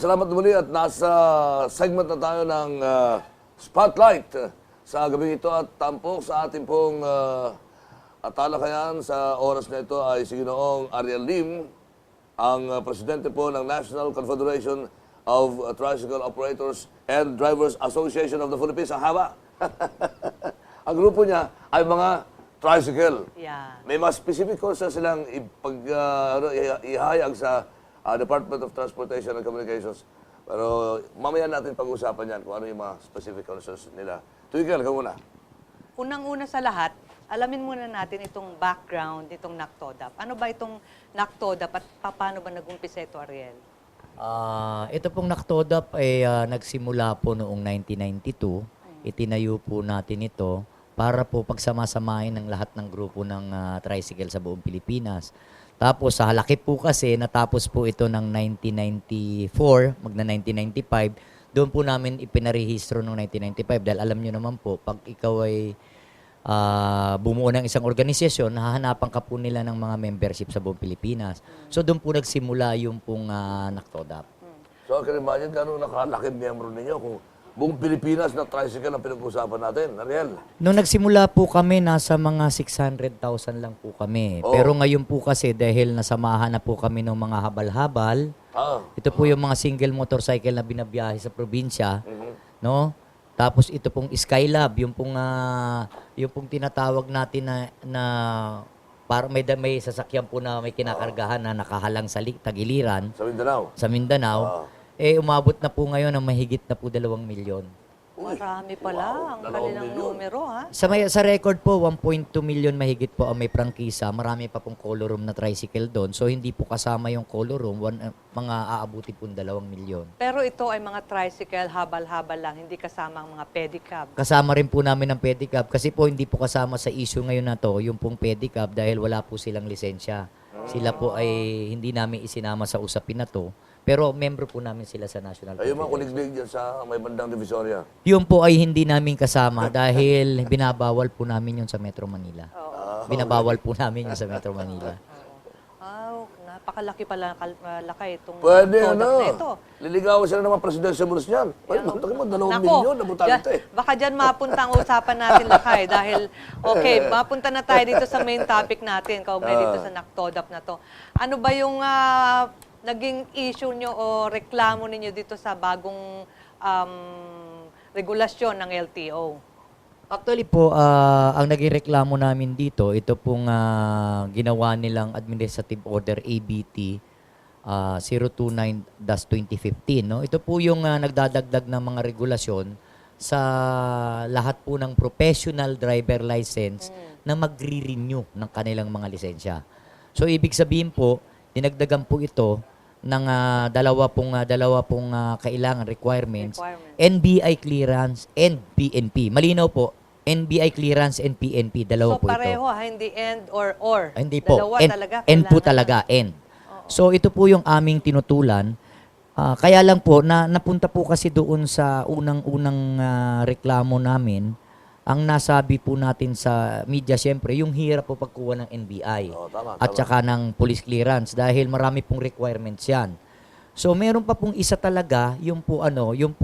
salamat muli at nasa segment na tayo ng Spotlight sa gabi ito at tampok sa ating pong talakayan sa oras na ito ay si Ginoong Ariel Lim, ang presidente po ng National Confederation of Tricycle Operators and Drivers Association of the Philippines. Ang haba. Ang grupo niya ay mga tricycle. Yeah. May mga specific courses silang ihayag sa Department of Transportation and Communications. Pero mamaya natin pag-usapan yan kung ano yung mga specific courses nila. Twinkle, ikaw muna. Unang-una sa lahat, alamin muna natin itong background nitong NACTODAP. Ano ba itong NACTODAP at paano ba nag-umpisa ito, Ariel? Ito pong NACTODAP ay nagsimula po noong 1992. Itinayo po natin ito para po pagsamasamahin ng lahat ng grupo ng tricycle sa buong Pilipinas. Tapos sa halaki po kasi, natapos po ito ng 1994, magna 1995. Doon po namin ipinarehistro noong 1995 dahil alam nyo naman po, pag ikaw ay bumuo ng isang organisasyon, hahanapan ka po nila ng mga membership sa buong Pilipinas. So doon po nagsimula yung pong NACTODAP. So, I can imagine gano'ng nakalaki miyembro ninyo kung buong Pilipinas na tricycle ang pinag-usapan natin. Ariel? Nung nagsimula po kami, nasa mga 600,000 lang po kami. Oh. Pero ngayon po kasi dahil nasamahan na po kami ng mga habal-habal, ito po yung mga single motorcycle na binabiyahe sa probinsya, no? Tapos ito pong Skylab, yung pong tinatawag natin na para may sasakyan po na may kinakargahan na nakahalang sa tagiliran Sa Mindanao? sa Mindanao. Umabot na po ngayon ng mahigit na po 2 milyon. Marami pala ang kanilang numero, ha? Sa record po, 1.2 million mahigit po ang may prangkisa. Marami pa pong color room na tricycle doon. So, hindi po kasama yung color room. Mga aabuti po 2 milyon. Pero ito ay mga tricycle, habal-habal lang, hindi kasama ang mga pedicab. Kasama rin po namin ang pedicab. Kasi po, hindi po kasama sa issue ngayon na to, yung pong pedicab dahil wala po silang lisensya. Sila po ay hindi namin isinama sa usapin na to. Pero membro po namin sila sa National Ay, yung mga Confederation. kuliglig dyan sa may bandang Divisoria. Yun po ay hindi namin kasama dahil binabawal po namin yun sa Metro Manila. Binabawal po namin yun sa Metro Manila. Napakalaki pala laki itong Pwede NACTODAP na ito. Liligawan sila ng mga presidential rules niyan. Pwede, magtaka mo, 2 milyon na butante. Baka dyan mapunta ang usapan natin, Lakay. Dahil, okay, mapunta na tayo dito sa main topic natin, kaugnay dito sa NACTODAP na to. Ano ba yung naging issue nyo o reklamo ninyo dito sa bagong regulasyon ng LTO? Actually po, ang naging reklamo namin dito, ito pong ginawa nilang Administrative Order ABT 029-2015. No? Ito po yung nagdadagdag ng mga regulasyon sa lahat po ng professional driver license na magre-renew ng kanilang mga lisensya. So, ibig sabihin po, dinagdagan po ito ng dalawa pong kailangan requirements, NBI clearance and PNP. Malinaw po, NBI clearance and PNP, dalawa So, po ito. pareho, hindi and or. Hindi po. Dalawa End, talaga. end po kailangan. talaga, end. So, ito po yung aming tinutulan. Kaya lang po, napunta po kasi doon sa unang-unang reklamo namin, ang nasabi po natin sa media, siyempre, yung hirap po pagkuha ng NBI at saka ng police clearance dahil marami pong requirements yan. So, meron pa pong isa talaga, yung po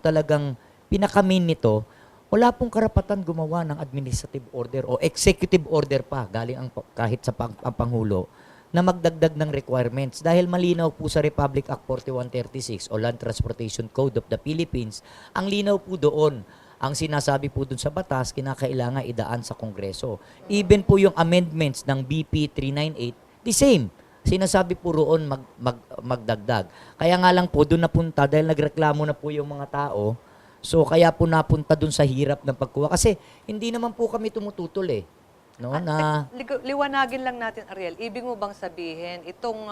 talagang pinaka-main nito, wala pong karapatan gumawa ng administrative order o executive order pa, galing kahit sa ang Pangulo, na magdagdag ng requirements dahil malinaw po sa Republic Act 4136 o Land Transportation Code of the Philippines, ang linaw po doon. Ang sinasabi po dun sa batas, kinakailangan idaan sa Kongreso. Even po yung amendments ng BP 398, the same. Sinasabi po roon magdagdag. Kaya nga lang po, doon napunta, dahil nagreklamo na po yung mga tao, so kaya po napunta doon sa hirap ng pagkuha. Kasi hindi naman po kami tumututol eh. No, Liwanagin lang natin, Ariel, ibig mo bang sabihin, itong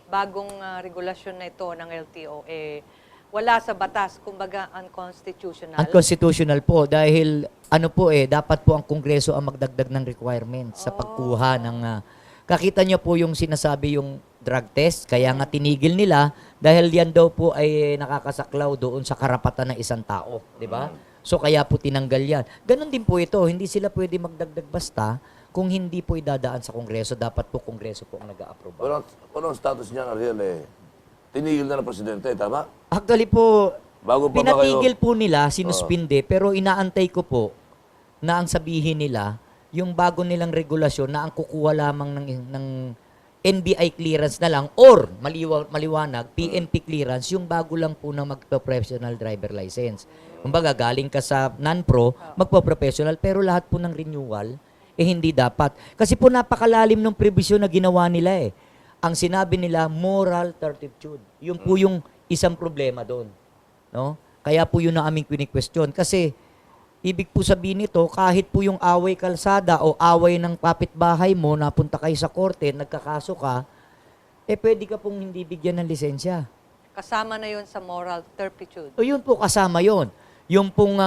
bagong regulasyon na ito ng LTO, wala sa batas, kumbaga unconstitutional? Unconstitutional po dahil dapat po ang Kongreso ang magdagdag ng requirements sa pagkuha ng kakita niyo po yung sinasabi yung drug test, kaya nga tinigil nila dahil yan daw po ay nakakasaklaw doon sa karapatan ng isang tao, di ba? So kaya po tinanggal yan. Ganon din po ito, hindi sila pwede magdagdag basta kung hindi po idadaan sa Kongreso, dapat po Kongreso po ang nag-a-approve. Ano ang status niyan, Ariel? tinigil na ng presidente, tama? Actually po, Bago pa ba kayo? pinatigil po nila, sinuspinde, pero inaantay ko po na ang sabihin nila, yung bago nilang regulasyon na ang kukuha lamang ng NBI clearance na lang or maliwanag, PNP clearance, yung bago lang po na magpa-professional driver license. Kumbaga, galing ka sa non-pro, magpa-professional, pero lahat po ng renewal, hindi dapat. Kasi po napakalalim ng provision na ginawa nila eh. Ang sinabi nila, moral turpitude. Yun po yung isang problema doon. No? Kaya po yun ang aming question. Kasi, ibig po sabihin nito, kahit po yung away kalsada o away ng kapitbahay mo, napunta kayo sa korte, nagkakaso ka, pwede ka pong hindi bigyan ng lisensya. Kasama na yun sa moral turpitude. O yun po, kasama yun. Yung pong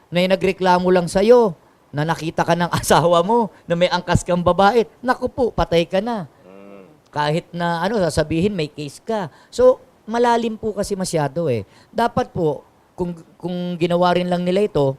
may nagreklamo lang sa'yo, na nakita ka ng asawa mo, na may angkas kang babae, naku po, patay ka na. Kahit na sasabihin may case ka. So, malalim po kasi masyado eh. Dapat po, kung ginawa rin lang nila ito,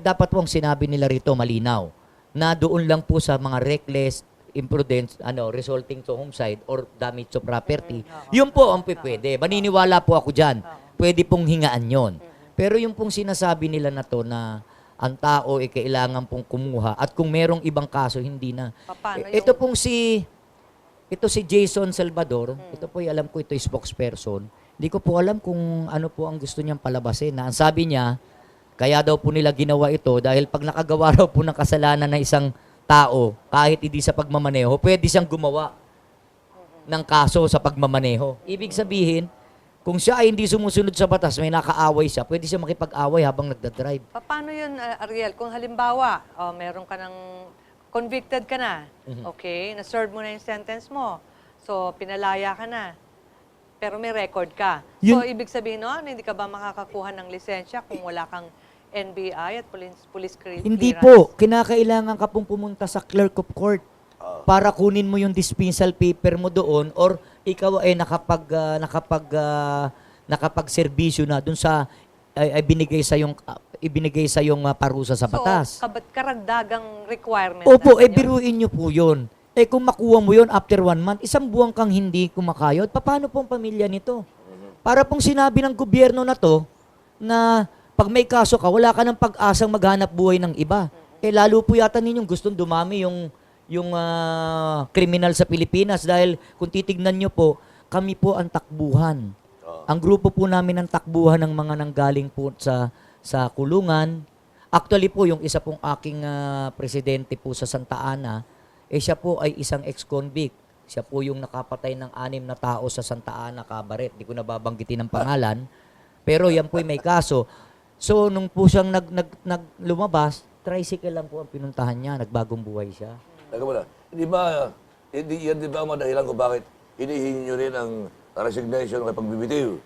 dapat po ang sinabi nila rito malinaw na doon lang po sa mga reckless, imprudence, resulting to homicide or damage to property. Yun po ang pwede. Maniniwala po ako dyan. Pwede pong hingaan yon. Pero yung pong sinasabi nila na to na ang tao kailangan pong kumuha at kung merong ibang kaso, hindi na. Paano Ito pong ito si Jason Salvador, ito po alam ko ito is spokesperson. Hindi ko po alam kung ano po ang gusto niyang palabasin. Na ang sabi niya, kaya daw po nila ginawa ito dahil pag nakagawa raw po ng kasalanan na isang tao, kahit hindi sa pagmamaneho, pwede siyang gumawa ng kaso sa pagmamaneho. Ibig sabihin, kung siya ay hindi sumusunod sa batas, may nakaaway siya, pwede siya makipag-away habang nagdadrive. Paano yun, Ariel? Kung halimbawa, meron ka ng convicted ka na, okay, na-serve mo na yung sentence mo, so pinalaya ka na, pero may record ka. So, ibig sabihin nun, hindi ka ba makakakuha ng lisensya kung wala kang NBI at police clearance? Hindi po. Kinakailangan ka pong pumunta sa clerk of court para kunin mo yung dispensal paper mo doon or ikaw ay nakapag-serbisyo na dun sa ay ibinigay sa yung parusa sa batas. So, karagdagang requirement. Opo, na yun? biruin nyo po yun. Kung makuha mo yun after 1 month, isang buwan kang hindi kumakayod, paano pong pamilya nito? Para pong sinabi ng gobyerno na to, na pag may kaso ka, wala ka ng pag-asang maghanap buhay ng iba. Lalo po yata ninyong gustong dumami yung kriminal sa Pilipinas dahil kung titignan nyo po, kami po ang takbuhan. Ang grupo po namin ng takbuhan ng mga nanggaling po sa kulungan. Actually po, yung isa pong aking presidente po sa Santa Ana, siya po ay isang ex-convict. Siya po yung nakapatay ng 6 na tao sa Santa Ana, Cabaret. Di ko nababanggitin ang pangalan. Pero yan po ay may kaso. So, nung po siyang lumabas, tricycle lang po ang pinuntahan niya. Nagbagong buhay siya. Teka muna, yan di ba ang madahilan kung bakit hinihingi nyo rin ang resignation kay pagbibitiw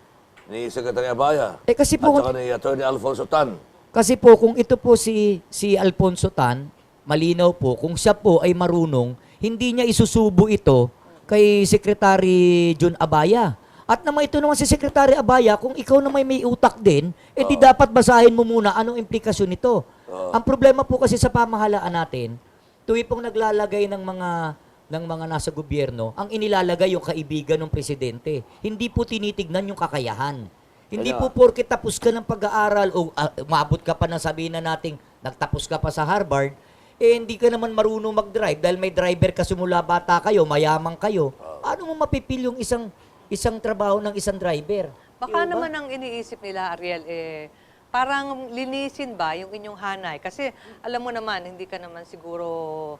ni Secretary Abaya Kasi po, at saka ni Attorney Alfonso Tan? kasi po, kung ito po si Alfonso Tan, malinaw po, kung siya po ay marunong, hindi niya isusubo ito kay Secretary John Abaya. At naman ito naman si Secretary Abaya, kung ikaw na may utak din, di dapat basahin mo muna anong implikasyon nito. Ang problema po kasi sa pamahalaan natin, tuwi pong naglalagay ng mga nasa gobyerno, ang inilalagay yung kaibigan ng presidente. Hindi po tinitignan yung kakayahan. Hindi po porket tapos ka ng pag-aaral o umabot ka pa na sabihin na nating nagtapos ka pa sa Harvard, hindi ka naman marunong mag-drive dahil may driver ka simula bata kayo, mayaman kayo. Ano mo mapipil yung isang trabaho ng isang driver? Baka naman ang iniisip nila, Ariel, parang linisin ba yung inyong hanay? Kasi alam mo naman, hindi ka naman siguro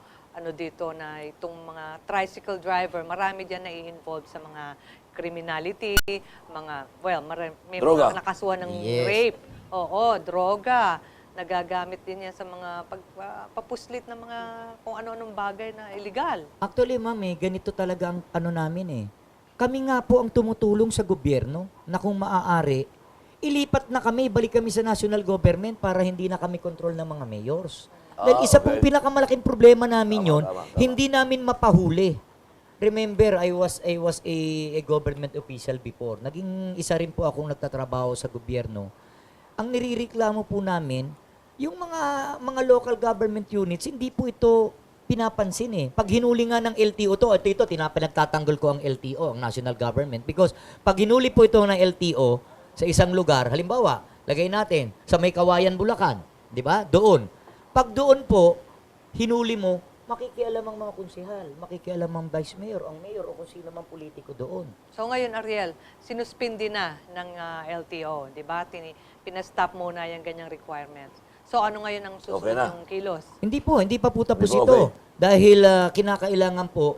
dito na itong mga tricycle driver, marami dyan na i-involve sa mga criminality, may Droga. mga nakasuhan ng Yes. rape. Oo, droga. Nagagamit din yan sa mga pagpapuslit ng mga kung ano-anong bagay na illegal. Actually, ma'am, ganito talaga ang namin Kami nga po ang tumutulong sa gobyerno na kung maaari, ilipat na kami, balik kami sa national government para hindi na kami control ng mga mayors. Dahil isa pong pinakamalaking problema namin yon, hindi namin mapahuli. Remember, I was a government official before. Naging isa rin po akong nagtatrabaho sa gobyerno. Ang nirereklamo po namin, yung mga local government units, hindi po ito pinapansin eh. Pag hinuli nga ng LTO to, ito, pinagtatanggol ko ang LTO, ang national government, because pag hinuli po ito ng LTO sa isang lugar, halimbawa, lagay natin sa May Kawayan, Bulacan, di ba? Doon. Pag doon po, hinuli mo, makikialam ang mga konsehal, makikialam ang vice mayor, ang mayor o kung sino mang politiko doon. So ngayon, Ariel, sinuspindi na ng LTO, di ba? Pinastop muna yung ganyang requirements. So ano ngayon ang susunod Okay na. yung kilos? Hindi pa po tapos Hindi po ito. okay. Dahil kinakailangan po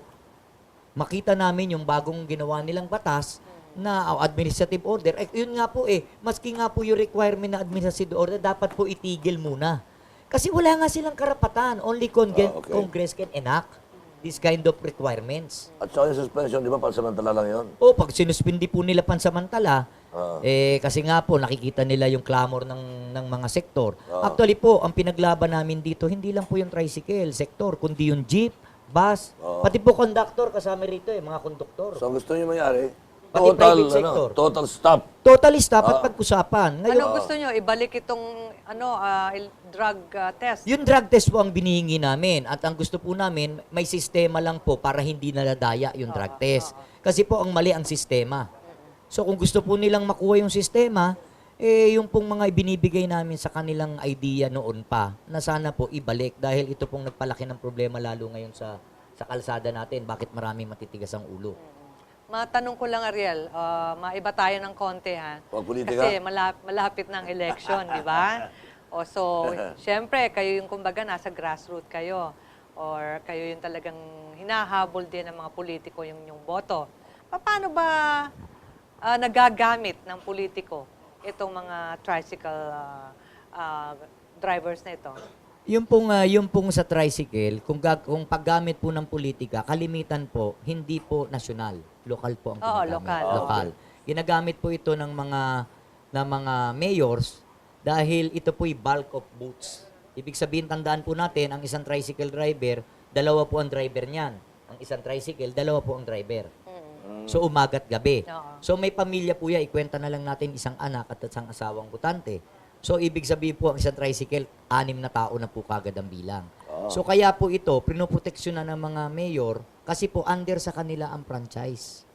makita namin yung bagong ginawa nilang batas na administrative order. Yun nga po maski nga po yung requirement na administrative order, dapat po itigil muna. Kasi wala nga silang karapatan. Only Okay. Congress can enact this kind of requirements. At saka yung suspension, di ba, pansamantala lang yun? O pag sinuspindi po nila pansamantala, Ah. kasi nga po nakikita nila yung clamor ng mga sektor. Ah. Actually po, ang pinaglaban namin dito, hindi lang po yung tricycle sector, kundi yung jeep, bus, pati po conductor kasama rito mga konduktor. So, ang gusto nyo mangyari, Pati private sector. total stop. Totally stop at pag-usapan. Ngayon, Anong gusto nyo? Ibalik itong drug test? yung drug test po ang binihingi namin at ang gusto po namin, may sistema lang po para hindi naladaya yung drug test. Kasi po ang mali ang sistema. So kung gusto po nilang makuha yung sistema, yung pong mga ibinibigay namin sa kanilang idea noon pa, na sana po ibalik dahil ito pong nagpalaki ng problema lalo ngayon sa kalsada natin. Bakit maraming matitigas ang ulo? Matanong ko lang, Ariel, maiba tayo ng konti, ha? Huwag politika. Kasi malapit ng election, di ba? So, syempre, kayo yung kumbaga nasa grassroots kayo. Or kayo yung talagang hinahabol din ng mga politiko yung boto. Paano ba nagagamit ng politiko itong mga tricycle drivers na ito? Yung pong sa tricycle, kung paggamit po ng politika, kalimitan po, hindi po nasyonal. Lokal po ang Oo, ginagamit. lokal. Lokal. Ginagamit po ito ng mga mayors dahil ito po'y bulk of boats. Ibig sabihin, tandaan po natin, ang isang tricycle driver, dalawa po ang driver niyan. Ang isang tricycle, dalawa po ang driver. So, umagat gabi. Oo. So, may pamilya po yan. Ikwenta na lang natin isang anak at isang asawang butante. So, ibig sabihin po, ang isang tricycle, 6 na tao na po kagad ang bilang. So, kaya po ito, pinoproteksyonan ng mga mayor kasi po under sa kanila ang franchise.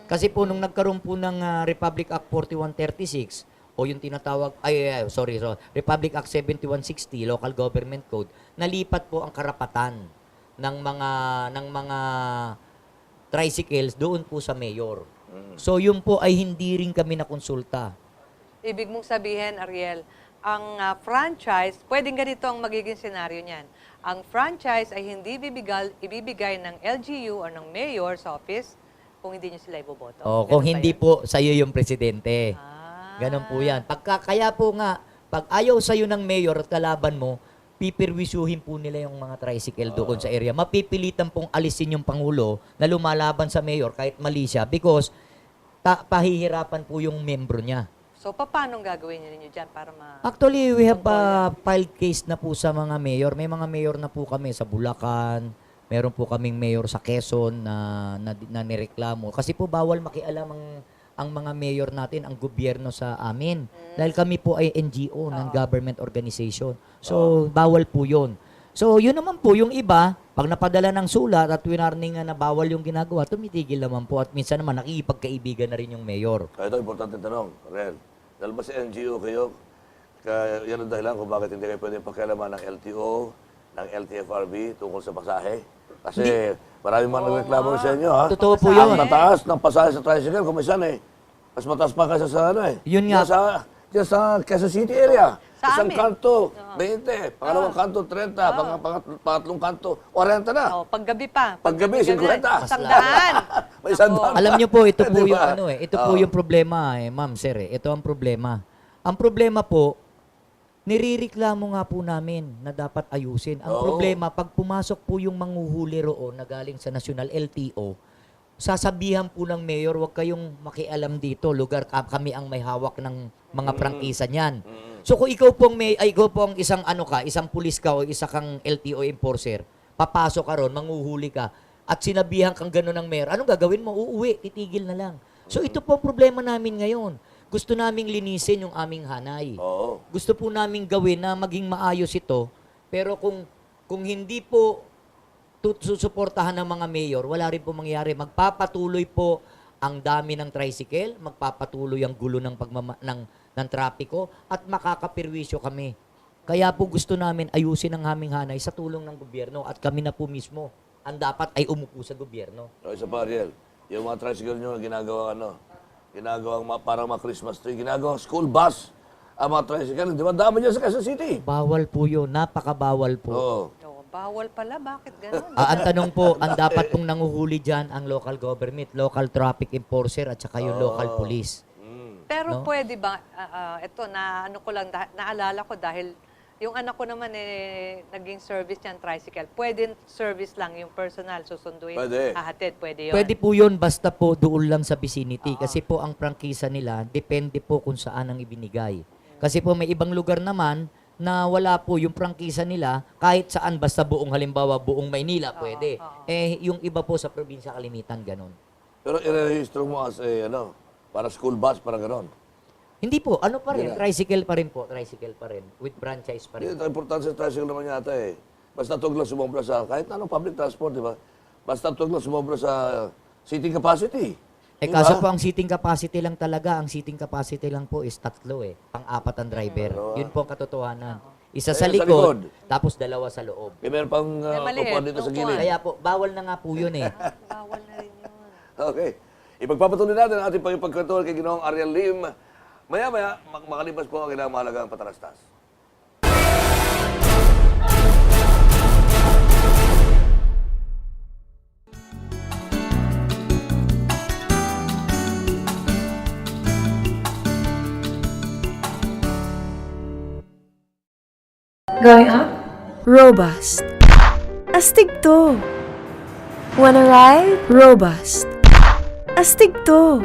Kasi po, nung nagkaroon po ng Republic Act 4136, o yung tinatawag, Republic Act 7160, Local Government Code, nalipat po ang karapatan ng mga tricycles doon po sa mayor. So, yun po ay hindi rin kami nakonsulta. Ibig mong sabihin, Ariel, ang franchise, pwedeng ganito ang magiging senaryo niyan. Ang franchise ay hindi ibibigay ng LGU o ng mayor's office kung hindi niyo sila iboboto. Kung Ganun ba hindi yan? po sa'yo yung presidente. Ganon po yan. Kaya po nga, pag ayaw sa'yo ng mayor at kalaban mo, pipirwisuhin po nila yung mga tricycle doon sa area. Mapipilitan pong alisin yung Pangulo na lumalaban sa mayor kahit mali siya because pahihirapan po yung membro niya. So, paano gagawin niyo dyan para Actually, we have filed case na po sa mga mayor. May mga mayor na po kami sa Bulacan. Meron po kaming mayor sa Quezon na nireklamo. Kasi po bawal makialam ang mga mayor natin, ang gobyerno sa amin. Dahil kami po ay NGO, non-government organization. So, bawal po yun. So, yun naman po, yung iba, pag napadala ng sulat at winarning na bawal yung ginagawa, tumitigil naman po. At minsan naman, nakikipagkaibigan na rin yung mayor. Kaya ito, importante tanong, Ren. Dahil ba sa NGO kayo, kaya yan ang dahilan kung bakit hindi kayo pwede pakialaman ng LTO, ng LTFRB tungkol sa pasahe? Kasi maraming mga nagreklamo sa inyo, ha? Totoo po Ang yun. mataas ng pasahe sa tricycle, kumisan mas mataas pa kaysa sa Yun nga. Diyan sa Quezon City area. Sa Isang amin. kanto, 20. Pangalawang kanto, 30. Pangatlong kanto, 40 na. paggabi pa. Paggabi, 50. Sandaan. May sandaan. Alam niyo po, ito po Di yung ba? ito po yung problema ma'am, sir. Ito ang problema. Ang problema po, nirereklamo nga po namin na dapat ayusin. Ang problema, pag pumasok po yung manghuhuli roon na galing sa National LTO, sasabihan po ng mayor, huwag kayong makialam dito. Lugar kami ang may hawak ng mga prangkisa niyan. So kung ikaw pong isang pulis ka o isa kang LTO enforcer, papasok ka ron, manghuhuli ka, at sinabihan kang gano'n ng mayor, anong gagawin mo? Uuwi, titigil na lang. So ito po ang problema namin ngayon. Gusto naming linisin yung aming hanay. Oo. Gusto po naming gawin na maging maayos ito, pero kung hindi po susuportahan ng mga mayor, wala rin po mangyayari. Magpapatuloy po ang dami ng tricycle, magpapatuloy ang gulo ng ng trapiko, at makakapirwisyo kami. Kaya po gusto namin ayusin ang aming hanay sa tulong ng gobyerno, at kami na po mismo ang dapat ay umupo sa gobyerno. O, isa pa, Ariel. Yung mga tricycle nyo, ginagawang parang mga Christmas tree, ginagawang school bus. Ang mga tricycle, di ba dami niya sa Quezon City? Bawal po yun, napakabawal po. Oo. Oh, bawal pala, bakit ganun? Ang tanong po, ang dapat pong nanguhuli dyan ang local government, local traffic enforcer, at saka yung local police. Pero No? pwede ba, ito, ano ko lang, naalala ko dahil yung anak ko naman naging service niyan, tricycle. Pwede service lang yung personal, susunduin, Pwede. hahatid, pwede yun. Pwede po yun, basta po doon lang sa vicinity. Kasi po ang prangkisa nila, depende po kung saan ang ibinigay. Kasi po may ibang lugar naman na wala po yung prangkisa nila, kahit saan, basta buong halimbawa, buong Maynila, pwede. Yung iba po sa probinsya kalimitan, ganun. Pero i-register mo as para school bus, para gano'n. Hindi po, ano pa rin, Hindi na. tricycle pa rin po, tricycle pa rin, with franchise pa rin. Hindi, ang importante sa tricycle naman yata eh. Basta tuwag lang sumobra sa, kahit na anong public transport, di ba? Basta tuwag lang sumobra sa seating capacity. Eh Di kaso ba? po ang seating capacity lang talaga, ang seating capacity lang po is 3 eh. Pang-4 ang driver. Yun po ang katotohanan. Isa sa Ayun, sa likod, likod. tapos 2 sa loob. Kaya meron pang May maliit, upuan dito sa upuan. gilid. Kaya po, bawal na nga po yun eh. Bawal na rin yun. Okay. Ipagpapatuloy natin ang ating pagkwentuhan kay Ginoong Ariel Lim. Maya-maya, makalipas po ang ilang mahalagang patarastas. Going up? Robust. Astig to. Wanna ride? Robust. Astig to.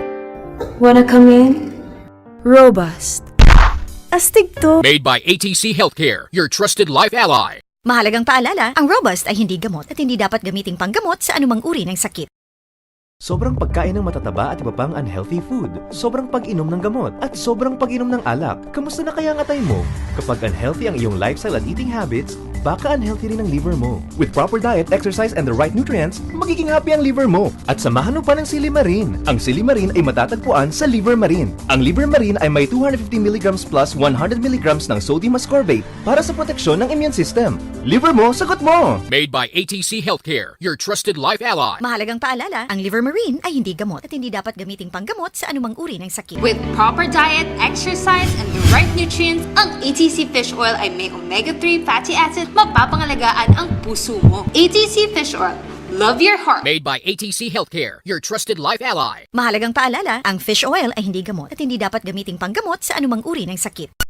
Wanna come in? Robust. Astig to. Made by ATC Healthcare, your trusted life ally. Mahalagang paalala, ang Robust ay hindi gamot at hindi dapat gamiting panggamot sa anumang uri ng sakit. Sobrang pagkain ng matataba at iba pang unhealthy food, sobrang pag-inom ng gamot, at sobrang pag-inom ng alak. Kamusta na kaya ang atay mo? Kapag unhealthy ang iyong lifestyle at eating habits, baka unhealthy rin ang liver mo. With proper diet, exercise, and the right nutrients, magiging happy ang liver mo. At samahan mo pa ng Silimarin. Ang Silimarin ay matatagpuan sa Liver Marine. Ang Liver Marine ay may 250 mg plus 100 mg ng sodium ascorbate para sa proteksyon ng immune system. Liver mo, sagot mo! Made by ATC Healthcare, your trusted life ally. Mahalagang paalala, ang Liver Marine ay hindi gamot at hindi dapat gamiting panggamot sa anumang uri ng sakit. With proper diet, exercise, and the right nutrients, ang ATC Fish Oil ay may omega-3 fatty acid, mapapangalagaan ang puso mo. ATC Fish Oil. Love your heart. Made by ATC Healthcare, your trusted life ally. Mahalagang paalala, ang fish oil ay hindi gamot at hindi dapat gamiting panggamot sa anumang uri ng sakit.